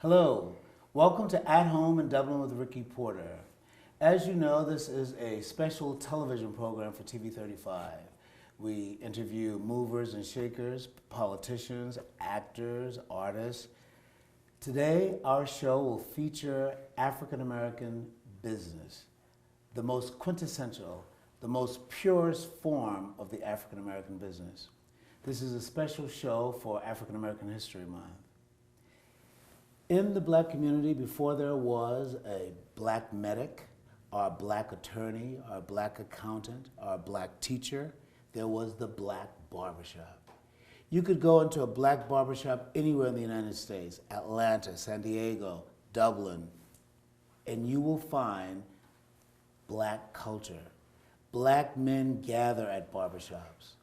Hello, welcome to At Home in Dublin with Ricky Porter. As you know, this is a special television program for TV35. We interview movers and shakers, politicians, actors, artists. Today, our show will feature African American business, the most quintessential, the most purest form of the African American business. This is a special show for African American History Month. In the black community, before there was a black medic, or a black attorney, or a black accountant, or a black teacher, there was the black barbershop. You could go into a black barbershop anywhere in the United States, Atlanta, San Diego, Dublin, and you will find black culture. Black men gather at barbershops.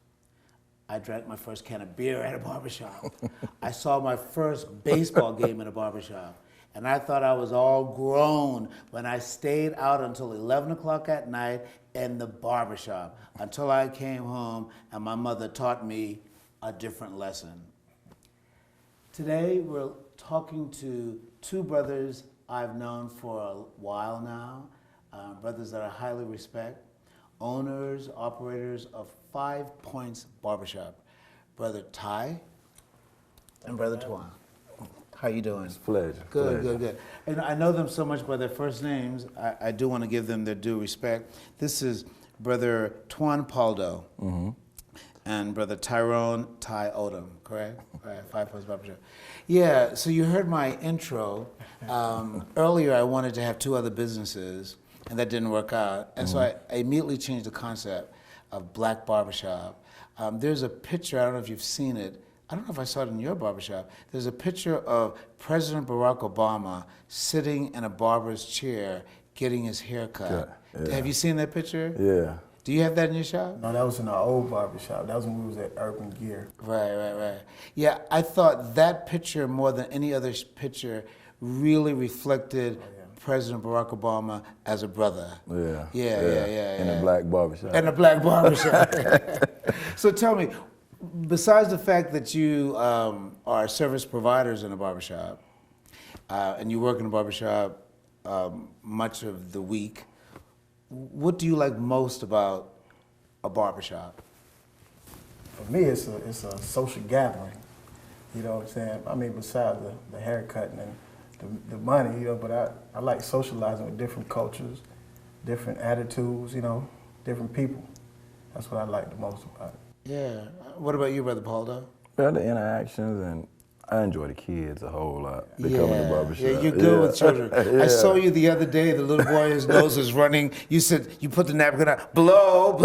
I drank my first can of beer at a barbershop. I saw my first baseball game in a barbershop. And I thought I was all grown when I stayed out until 11 o'clock at night in the barbershop until I came home and my mother taught me a different lesson. Today we're talking to two brothers I've known for a while now, brothers that I highly respect, owners, operators of 5 Points Barbershop, Brother Ty and Brother Twan. How you doing? It's a pleasure. Good, good, good. And I know them so much by their first names. I do want to give them their due respect. This is Brother Twan Paldo and Brother Tyrone Ty Odom, correct? Right, 5 Points Barbershop. Yeah, so you heard my intro. Earlier I wanted to have two other businesses, and that didn't work out. And so I immediately changed the concept of black barbershop. There's a picture, I don't know if you've seen it, I don't know if I saw it in your barbershop. There's a picture of President Barack Obama sitting in a barber's chair getting his hair cut. Yeah. Have you seen that picture? Yeah. Do you have that in your shop? No, that was in our old barbershop. That was when we was at Urban Gear. Right. Yeah, I thought that picture more than any other picture really reflected President Barack Obama as a brother. Yeah. In a black barbershop. In a black barbershop. So tell me, besides the fact that you are service providers in a barbershop, and you work in a barbershop much of the week, what do you like most about a barbershop? For me, it's a social gathering. You know what I'm saying? I mean, besides the haircutting and the money, you know, but I like socializing with different cultures, different attitudes, you know, different people. That's what I like the most about it. Yeah. What about you, Brother Paldo? Well, the interactions, and I enjoy the kids a whole lot. They come in the barbershop. Yeah, you're good with children. I saw you the other day, the little boy, his nose was running. You said, you put the napkin on, blow.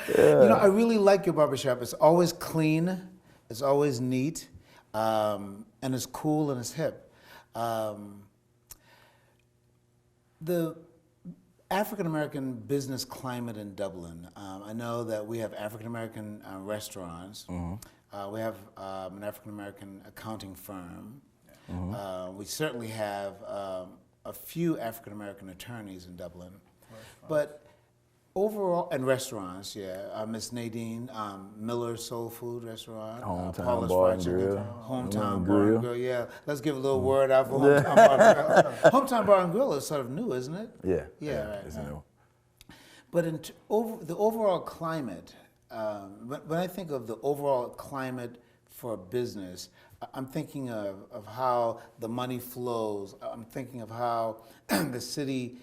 You know, I really like your barbershop. It's always clean, it's always neat, and it's cool and it's hip. The African-American business climate in Dublin. I know that we have African-American restaurants. We have an African-American accounting firm. We certainly have a few African-American attorneys in Dublin. But overall, and restaurants, Miss Nadine, Miller's Soul Food Restaurant, Hometown Bar and Grill. Hometown Bar and Grill, yeah. Let's give a little word out for Hometown Bar and Grill. Hometown Bar and Grill is sort of new, isn't it? Yeah. Right. It's new. But the overall climate, when I think of the overall climate for business, I'm thinking of how the money flows. I'm thinking of how the city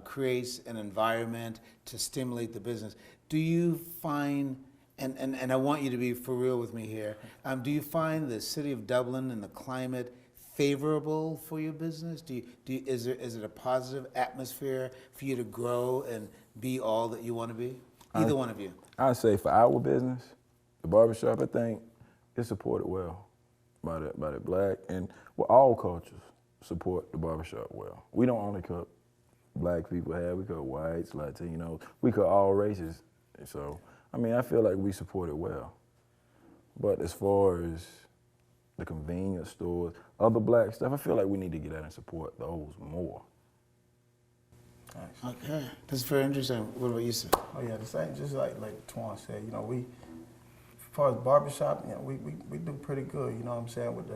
creates an environment to stimulate the business. Do you find, and I want you to be for real with me here, do you find the city of Dublin and the climate favorable for your business? Is it a positive atmosphere for you to grow and be all that you want to be? Either one of you. I'd say for our business, the barbershop, I think it's supported well by the black, and all cultures support the barbershop well. We don't only cut black people hair, we cut whites, Latinos, we cut all races. So, I mean, I feel like we support it well. But as far as the convenience stores, other black stuff, I feel like we need to get out and support those more. Nice. Okay, that's very interesting. What about you, sir? Oh yeah, the same. Just like Twan said, you know, far as barbershop, you know, we do pretty good, you know what I'm saying, with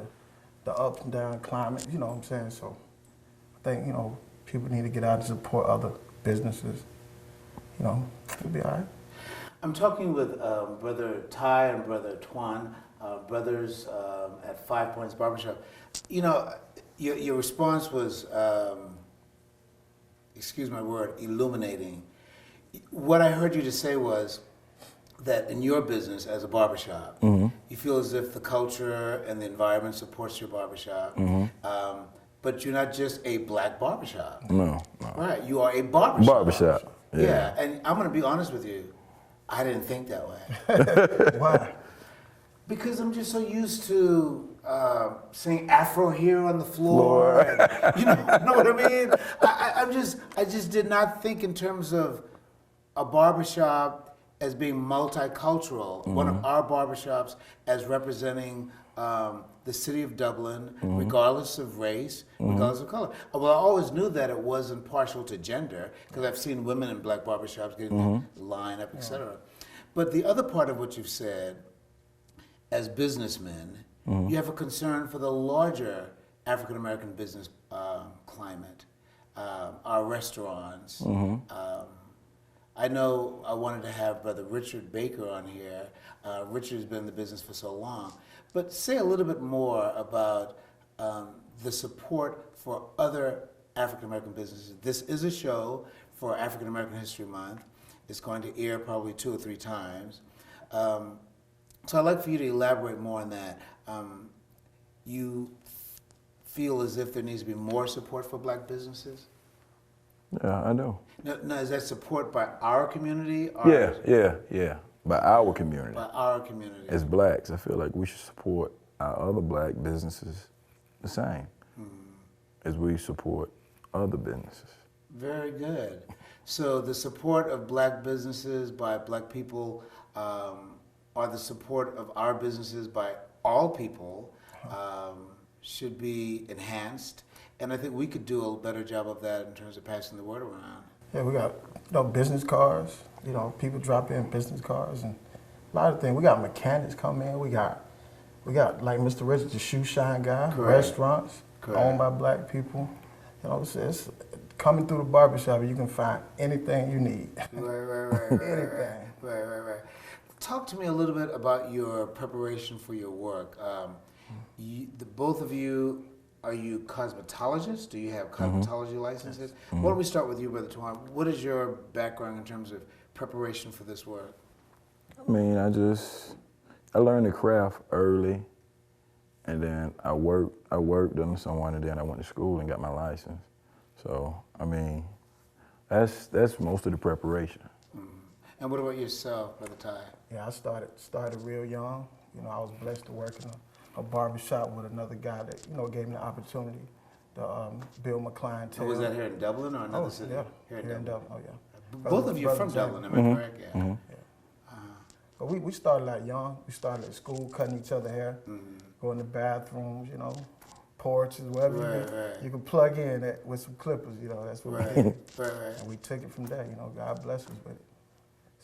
the up and down climate, you know what I'm saying? So I think, you know, people need to get out and support other businesses. You know, it'll be all right. I'm talking with Brother Ty and Brother Twan, brothers at 5 Points Barbershop. You know, your response was, excuse my word, illuminating. What I heard you just say was that in your business as a barbershop, you feel as if the culture and the environment supports your barbershop, but you're not just a black barbershop. No. Right, you are a barbershop. Barbershop. Yeah, and I'm going to be honest with you. I didn't think that way. Why? Because I'm just so used to seeing Afro hair on the floor. And, you know what I mean? I just did not think in terms of a barbershop as being multicultural. One of our barbershops as representing the city of Dublin, regardless of race, regardless of color. Well, I always knew that it wasn't partial to gender, because I've seen women in black barbershops getting line up, etc. But the other part of what you've said, as businessmen, you have a concern for the larger African American business climate, our restaurants. I know I wanted to have Brother Richard Baker on here. Richard's been in the business for so long. But say a little bit more about the support for other African American businesses. This is a show for African American History Month. It's going to air probably 2 or 3 times. So I'd like for you to elaborate more on that. You feel as if there needs to be more support for black businesses? Yeah, I do. Now, is that support by our community? Or Yeah. By our community. by our community? As blacks, I feel like we should support our other black businesses the same as we support other businesses. Very good. So the support of black businesses by black people, or the support of our businesses by all people, should be enhanced. And I think we could do a better job of that in terms of passing the word around. Yeah, we got, you know, business cards. You know, people drop in business cards and a lot of things. We got mechanics come in. We got like Mr. Richards, the shoe shine guy. Correct. Restaurants Correct. owned by black people. You know, it's coming through the barbershop, you can find anything you need. Right. Anything. Right. Talk to me a little bit about your preparation for your work. Both of you, are you cosmetologists? Do you have cosmetology licenses? Why don't we start with you, Brother Twan? What is your background in terms of preparation for this work? I mean, I learned the craft early, and then I worked under someone, and then I went to school and got my license. So, I mean, that's most of the preparation. And what about yourself, Brother Ty? Yeah, I started real young. You know, I was blessed to work in a barbershop with another guy that, you know, gave me the opportunity to build my clientele. Oh, was that here in Dublin or another city? Yeah, here in Dublin. Oh, yeah. Both of you are from Dublin, am I correct? Yeah. But we started out young. We started at school, cutting each other hair, going to bathrooms, you know, porches, wherever you could plug in with some clippers, you know, that's what we did. Right. And we took it from there, you know, God bless us with it.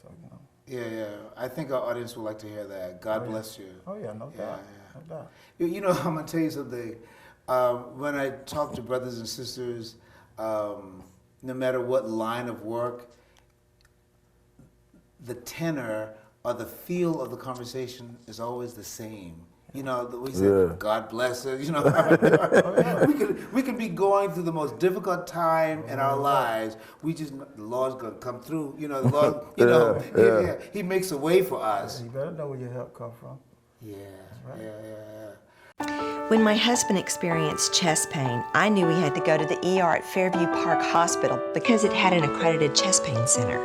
So, you know. Yeah. I think our audience would like to hear that. God bless you. Oh, yeah, no doubt. No doubt. You know, I'm going to tell you something. When I talk to brothers and sisters, no matter what line of work, the tenor or the feel of the conversation is always the same. You know, we say, God bless us. You know, we could be going through the most difficult time in our lives. We just, the Lord's gonna come through. You know, the Lord, you know, He makes a way for us. You better know where your help come from. Yeah. When my husband experienced chest pain, I knew he had to go to the ER at Fairview Park Hospital because it had an accredited chest pain center.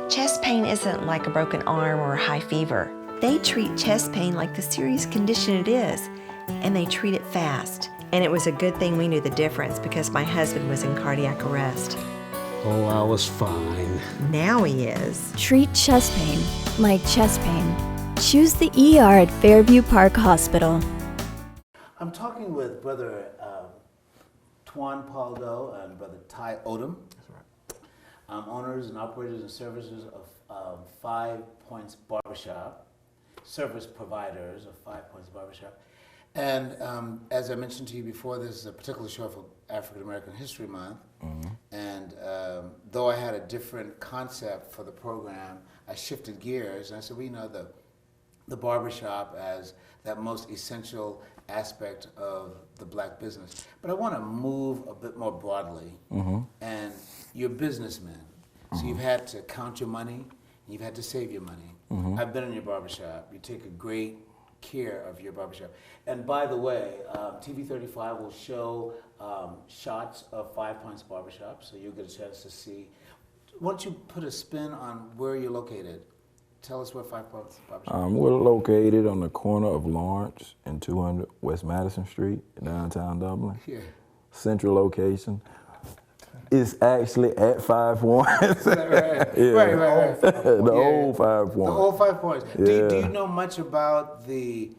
Chest pain isn't like a broken arm or a high fever. They treat chest pain like the serious condition it is, and they treat it fast. And it was a good thing we knew the difference because my husband was in cardiac arrest. Oh, I was fine. Now he is. Treat chest pain like chest pain. Choose the ER at Fairview Park Hospital. I'm talking with Brother Twan Paldo and Brother Ty Odom. That's right. Owners and operators and services of 5 Points Barbershop. service providers of Five Points Barbershop. And as I mentioned to you before, this is a particular show for African American History Month. And though I had a different concept for the program, I shifted gears and I said, well, you know, the barbershop as that most essential aspect of the black business. But I want to move a bit more broadly. And you're businessmen. So you've had to count your money, you've had to save your money. I've been in your barbershop. You take a great care of your barbershop. And by the way, TV 35 will show shots of Five Points Barbershop, so you'll get a chance to see. Why don't you put a spin on where you're located? Tell us where Five Points Barbershop is. We're located on the corner of Lawrence and 200 West Madison Street in downtown Dublin. Here. Central location. It's actually at 5 Points. Right. Yeah. Right. The old 5 Points. The old 5 Points. Yeah. Do you know much about the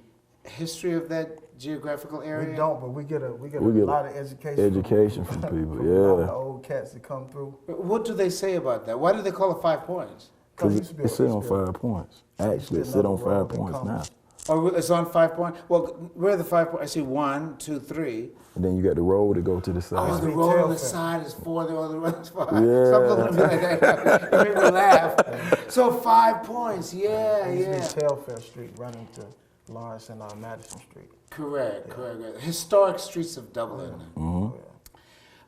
history of that geographical area? We don't, but we get a lot of education. From people, from a lot of yeah. the old cats that come through. What do they say about that? Why do they call it 5 Points? Because used to be it sit on used to be 5 Points. Actually, it It's sit on another 5 road points that now. comes. Oh, it's on 5 Points? Well, where are the 5 points? I see 1, 2, 3. And then you got the road to go to the Oh, side. the we road tell on the them. side is 4, the other road is 5. Yeah. Stop looking at me like that. You make me laugh. So 5 Points, yeah. It used to be Telfair Street running to Lawrence and Madison Street. Correct. Historic streets of Dublin.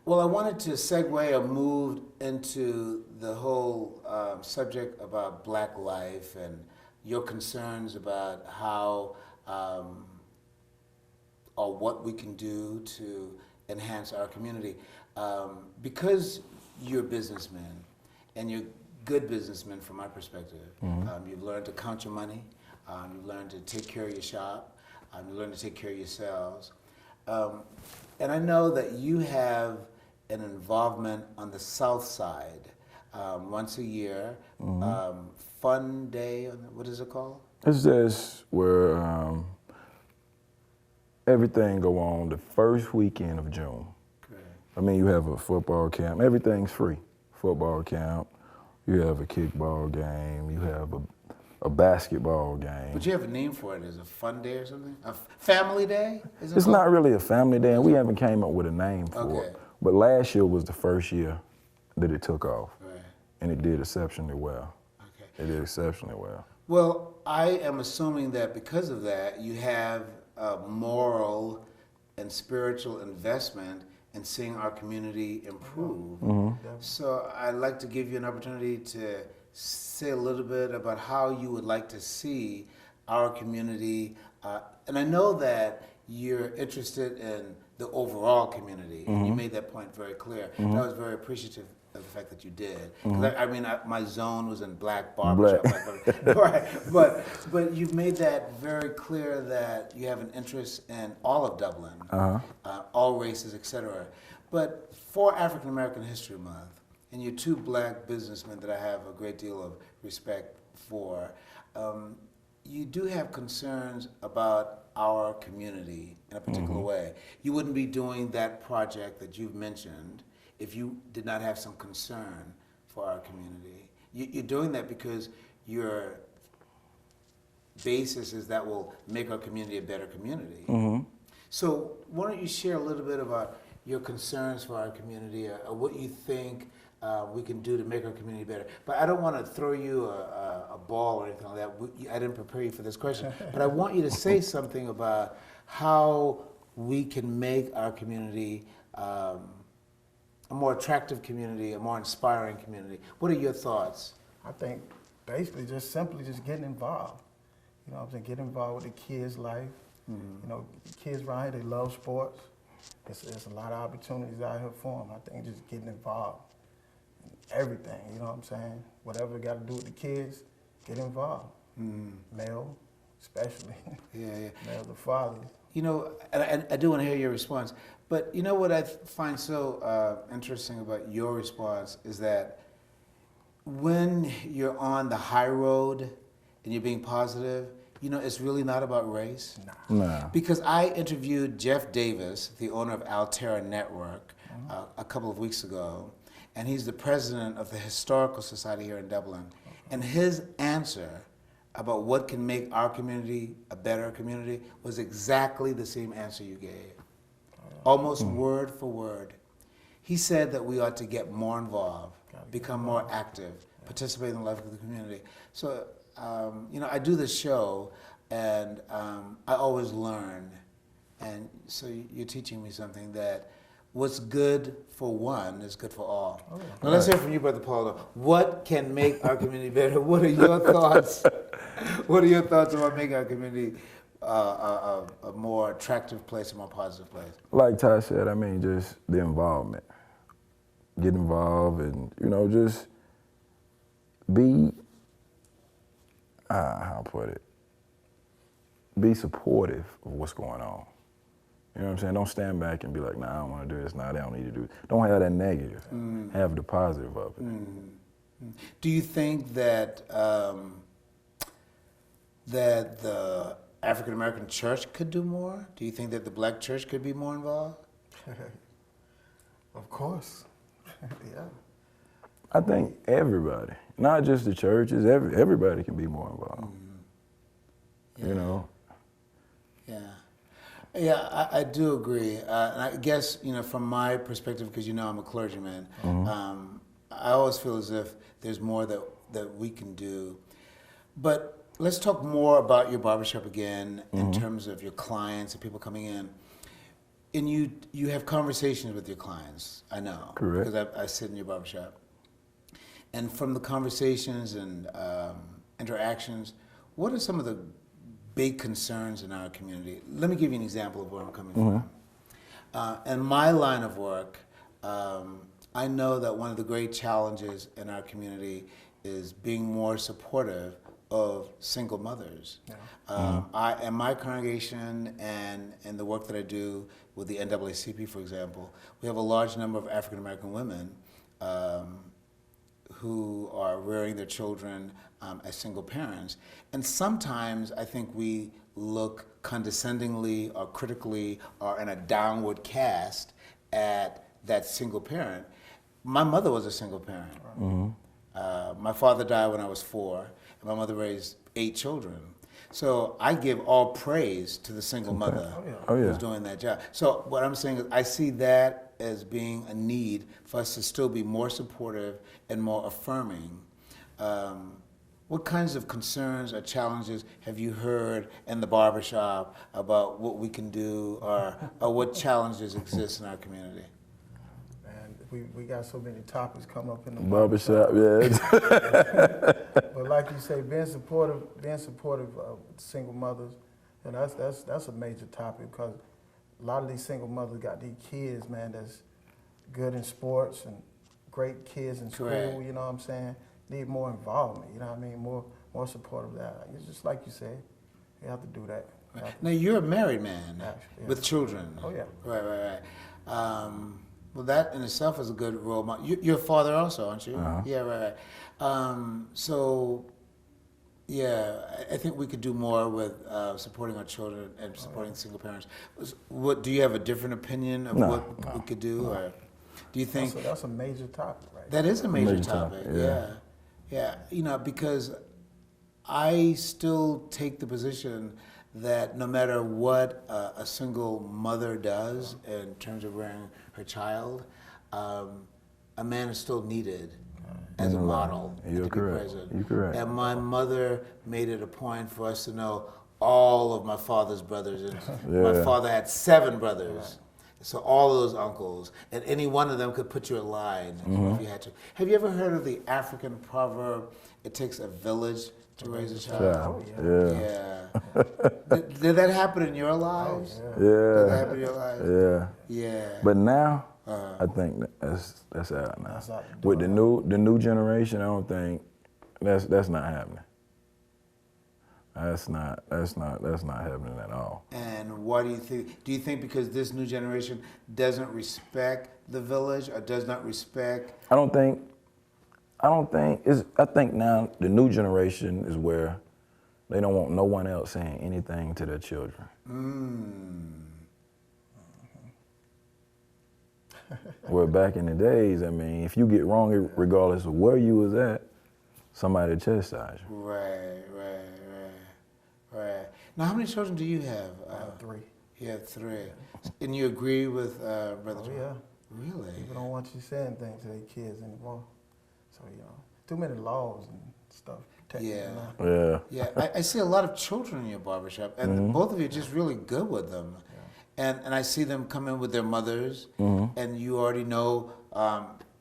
Well, I wanted to segue or move into the whole subject about black life and your concerns about how or what we can do to enhance our community. Because you're businessmen and you're good businessmen from my perspective, you've learned to count your money, you've learned to take care of your shop, you learn to take care of yourselves. And I know that you have an involvement on the south side once a year, Fun Day, what is it called? It's just where everything go on the first weekend of June. Correct. I mean, you have a football camp. Everything's free. Football camp. You have a kickball game. You have a basketball game. But you have a name for it. Is it a fun day or something? A family day? Is it It's called? not really a family day, and we haven't came up with a name for it. But last year was the first year that it took off, Right. and it did exceptionally well. Okay. It did exceptionally well. Well, I am assuming that because of that, you have a moral and spiritual investment in seeing our community improve. So I'd like to give you an opportunity to say a little bit about how you would like to see our community. And I know that you're interested in the overall community, and you made that point very clear. And I was very appreciative of the fact that you did. 'Cause I mean, my zone was in black barbershop, right? But you've made that very clear that you have an interest in all of Dublin, all races, etc. But for African American History Month, and you're two black businessmen that I have a great deal of respect for, you do have concerns about our community in a particular way. You wouldn't be doing that project that you've mentioned if you did not have some concern for our community. You're doing that because your basis is that will make our community a better community. So why don't you share a little bit about your concerns for our community, or what you think we can do to make our community better. But I don't want to throw you a ball or anything like that. I didn't prepare you for this question, but I want you to say something about how we can make our community a more attractive community, a more inspiring community. What are your thoughts? I think basically just simply just getting involved. You know what I'm saying? Get involved with the kids' life. You know, kids around here, they love sports. There's a lot of opportunities out here for them. I think just getting involved in everything, you know what I'm saying? Whatever got to do with the kids, get involved. Male, especially. Yeah. Male, the fathers. You know, and I do want to hear your response, but you know what I find so interesting about your response is that when you're on the high road and you're being positive, you know, it's really not about race. Nah. Because I interviewed Jeff Davis, the owner of Altera Network, a couple of weeks ago, and he's the president of the Historical Society here in Dublin. And his answer about what can make our community a better community was exactly the same answer you gave, almost word for word. He said that we ought to get more involved, become more active, participate in the life of the community. So, you know, I do this show, and I always learn. And so you're teaching me something, that what's good for one is good for all. Oh, yeah. Now let's hear from you, Brother Paulo. What can make our community better? What are your thoughts? What are your thoughts about making our community a more attractive place, a more positive place? Like Ty said, I mean, just the involvement. Get involved and, you know, just be, how to put it, be supportive of what's going on. You know what I'm saying? Don't stand back and be like, nah, I don't want to do this. Nah, they don't need to do it. Don't have that negative. Have the positive of it. Do you think that that the African American church could do more? Do you think that the black church could be more involved? Of course. Yeah. I think everybody, not just the churches, everybody can be more involved. Yeah. You know? Yeah. Yeah, I do agree. And I guess, you know, from my perspective, because you know I'm a clergyman, I always feel as if there's more that we can do. But let's talk more about your barbershop again in terms of your clients and people coming in. And you have conversations with your clients, I know. Correct. Because I sit in your barbershop. And from the conversations and interactions, what are some of the big concerns in our community? Let me give you an example of where I'm coming from. In my line of work, I know that one of the great challenges in our community is being more supportive of single mothers. Yeah. In my congregation and in the work that I do with the NAACP, for example, we have a large number of African American women who are rearing their children as single parents. And sometimes I think we look condescendingly or critically or in a downward cast at that single parent. My mother was a single parent. My father died when I was 4, and my mother raised 8 children. So I give all praise to the single mother who's doing that job. So what I'm saying is I see that as being a need for us to still be more supportive and more affirming. What kinds of concerns or challenges have you heard in the barbershop about what we can do or what challenges exist in our community? We got so many topics come up in the Barbershop, yeah. But like you say, being supportive of single mothers, and that's a major topic, because a lot of these single mothers got these kids, man, that's good in sports and great kids in school. Correct. You know what I'm saying? Need more involvement. You know what I mean? More support of that. It's just like you said, you have to do that. Now you're a married man Actually, with children. Oh yeah. Right. Well, that in itself is a good role model. You're a father also, aren't you? Yeah, right. So, yeah, I think we could do more with supporting our children and supporting single parents. What do you have a different opinion of what we could do, or do you think that's a major topic, right? That is a major topic. Yeah. You know, because I still take the position that no matter what a single mother does in terms of rearing her child, a man is still needed as a model. You're correct. You're correct. And my mother made it a point for us to know all of my father's brothers. And my father had 7 brothers. So all of those uncles, and any one of them could put you in line if you had to. Have you ever heard of the African proverb, it takes a village to raise a child? Did that happen in your lives? Yeah. Did that happen in your lives? Yeah. But now, I think that's out now. That's out the door. With the new generation, I don't think that's not happening. That's not happening at all. And why do you think? Do you think because this new generation doesn't respect the village or does not respect? I think now the new generation is where they don't want no one else saying anything to their children. Where back in the days, I mean, if you get wrong, regardless of where you was at, somebody chastise you. Right. Right. Now, how many children do you have? Three. You have three. And you agree with Brother Oh, John? yeah. Really? People don't want you saying things to their kids anymore. So, too many laws and stuff. Yeah. Now. Yeah. Yeah, I see a lot of children in your barbershop, and both of you are just really good with them. And I see them come in with their mothers, and you already know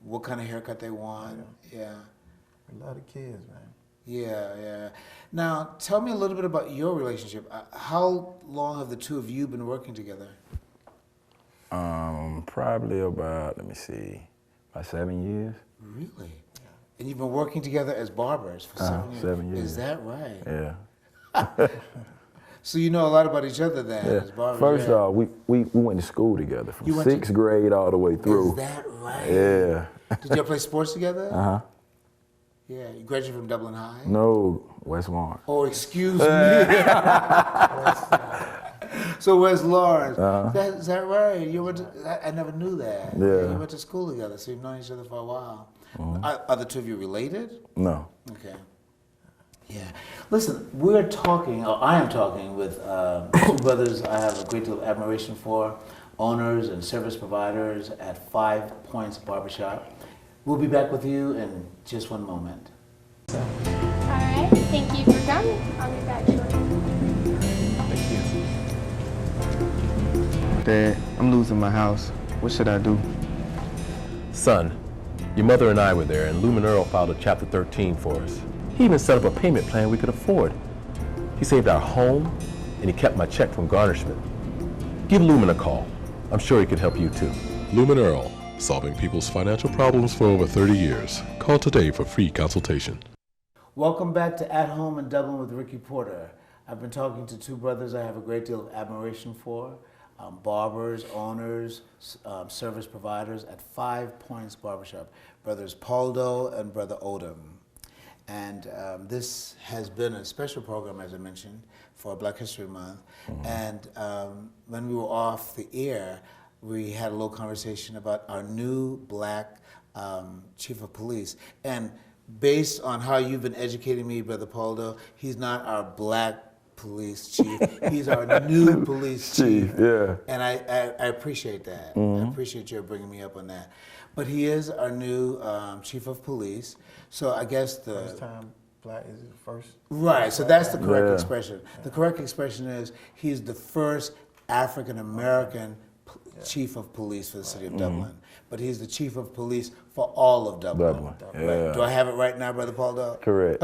what kind of haircut they want. Yeah. A lot of kids, man. Yeah. Now, tell me a little bit about your relationship. How long have the two of you been working together? Probably about, let me see, about 7 years. Really? And you've been working together as barbers for 7 years? 7 years. Is that right? Yeah. So you know a lot about each other then as barbers? First yeah. off, we went to school together from You went to- 6th grade all the way through. Is that right? Yeah. Did y'all play sports together? Uh-huh. Yeah, you graduated from Dublin High? No, West Warren. Oh, excuse me. So West Lawrence. Is that right? You went to, I never knew that. Yeah. You went to school together, so you've known each other for a while. Are the two of you related? No. Okay. Yeah. Listen, we're talking, or I am talking with two brothers I have a great deal of admiration for, owners and service providers at 5 Points Barbershop. We'll be back with you in just one moment. All right, thank you for coming. I'll be back shortly. Dad, I'm losing my house. What should I do? Son, your mother and I were there, and Lumen Earl filed a Chapter 13 for us. He even set up a payment plan we could afford. He saved our home, and he kept my check from garnishment. Give Lumen a call. I'm sure he could help you too. Lumen Earl, solving people's financial problems for over 30 years. Call today for free consultation. Welcome back to At Home in Dublin with Ricky Porter. I've been talking to two brothers I have a great deal of admiration for, barbers, owners, service providers at 5 Points Barbershop, brothers Poldo and brother Odom. And this has been a special program, as I mentioned, for Black History Month. And when we were off the air, we had a little conversation about our new black chief of police. And based on how you've been educating me, Brother Poldo, he's not our black police chief. He's our new police chief. Yeah. And I appreciate that. I appreciate your bringing me up on that. But he is our new chief of police. So I guess the First time black is the first. right. So that's the correct Yeah. expression. The correct expression is he's the first African American chief of police for the city of Dublin. But he's the chief of police for all of Dublin. Dublin, Right. yeah. Do I have it right now, Brother Poldo? Correct.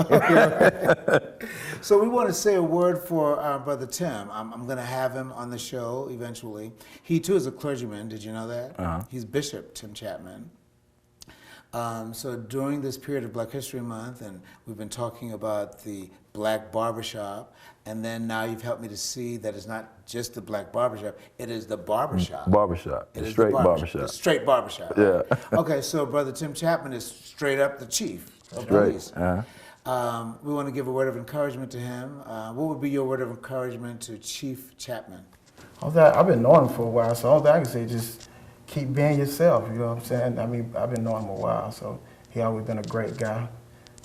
So we want to say a word for Brother Tim. I'm going to have him on the show eventually. He too is a clergyman. Did you know that? He's Bishop Tim Chapman. So during this period of Black History Month, and we've been talking about the black barbershop, and then now you've helped me to see that it's not just the black barbershop, it is the barbershop. Barbershop. It The is straight the barbershop. The straight barbershop. Yeah. Okay, so Brother Tim Chapman is straight up the chief of Straight. police. We want to give a word of encouragement to him. What would be your word of encouragement to Chief Chapman? I've been knowing him for a while, so all that I can say just keep being yourself, you know what I'm saying? I mean, I've been knowing him a while, so he always been a great guy,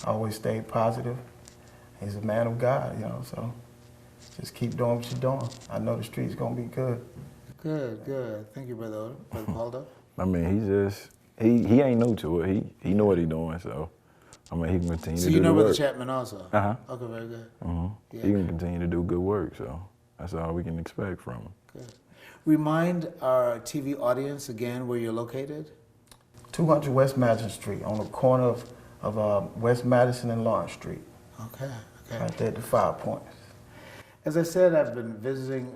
always stayed positive. He's a man of God, you know, so just keep doing what you're doing. I know the street's gonna be good. Good. Thank you, Brother Poldo. I mean, he ain't new to it. He know what he doing, so I mean, he can continue So to do you know the Brother work. Chapman also? Uh-huh. Okay, very good. Yeah. He can continue to do good work, so that's all we can expect from him. Good. Remind our TV audience again where you're located. 200 West Madison Street, on the corner of West Madison and Lawrence Street, Okay. right there at the 5 Points. As I said, I've been visiting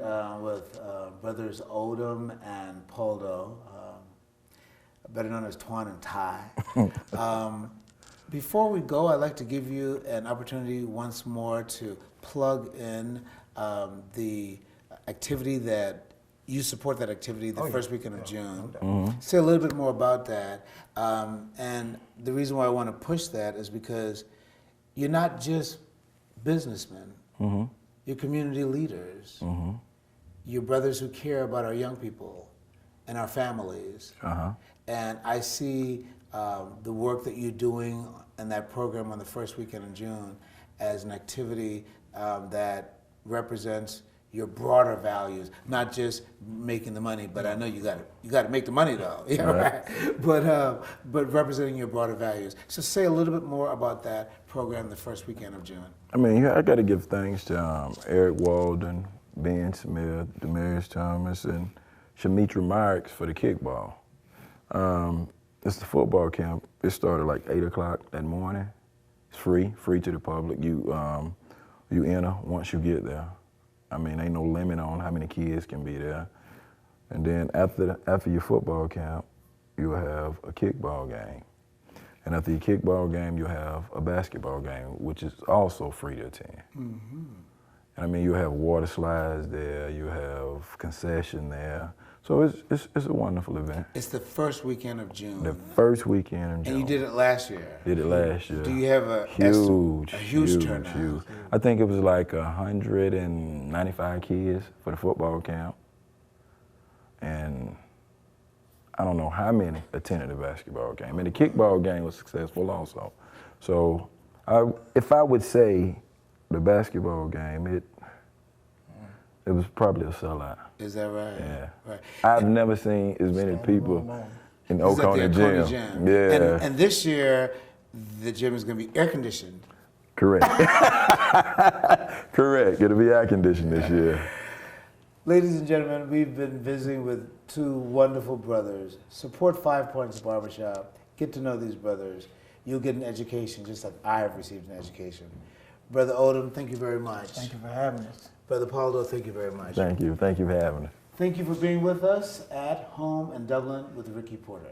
with brothers Odom and Poldo, better known as Twan and Ty. Before we go, I'd like to give you an opportunity once more to plug in the activity that you support, that activity the first weekend of June. Say a little bit more about that. And the reason why I want to push that is because you're not just businessmen. You're community leaders. You're brothers who care about our young people and our families. And I see the work that you're doing in that program on the first weekend in June as an activity that represents your broader values, not just making the money, but I know you got to make the money though, yeah, right. But representing your broader values. So say a little bit more about that program the first weekend of June. I mean, I got to give thanks to Eric Walden, Ben Smith, Demarius Thomas, and Shamitra Marks for the kickball. It's the football camp. It started like 8 o'clock that morning. It's free to the public. You enter once you get there. I mean, ain't no limit on how many kids can be there. And then after your football camp, you'll have a kickball game. And after your kickball game, you'll have a basketball game, which is also free to attend. Mm-hmm. And I mean, you have water slides there, you have concession there. So it's a wonderful event. It's the first weekend of June. The first weekend of June. And you did it last year. Did it last year. Do you have a huge turnout? Huge. I think it was like 195 kids for the football camp. And I don't know how many attended the basketball game. And the kickball game was successful also. So if I would say the basketball game, it was probably a sellout. Is that right? Yeah. Right. I've never seen as many people in the Oconee gym. Yeah. And this year, the gym is going to be air conditioned. Correct. Correct. It'll be air conditioned this year. Ladies and gentlemen, we've been visiting with two wonderful brothers. Support 5 Points Barbershop. Get to know these brothers. You'll get an education just like I have received an education. Brother Odom, thank you very much. Thank you for having us. Brother Paldo, thank you very much. Thank you. Thank you for having us. Thank you for being with us at Home in Dublin with Ricky Porter.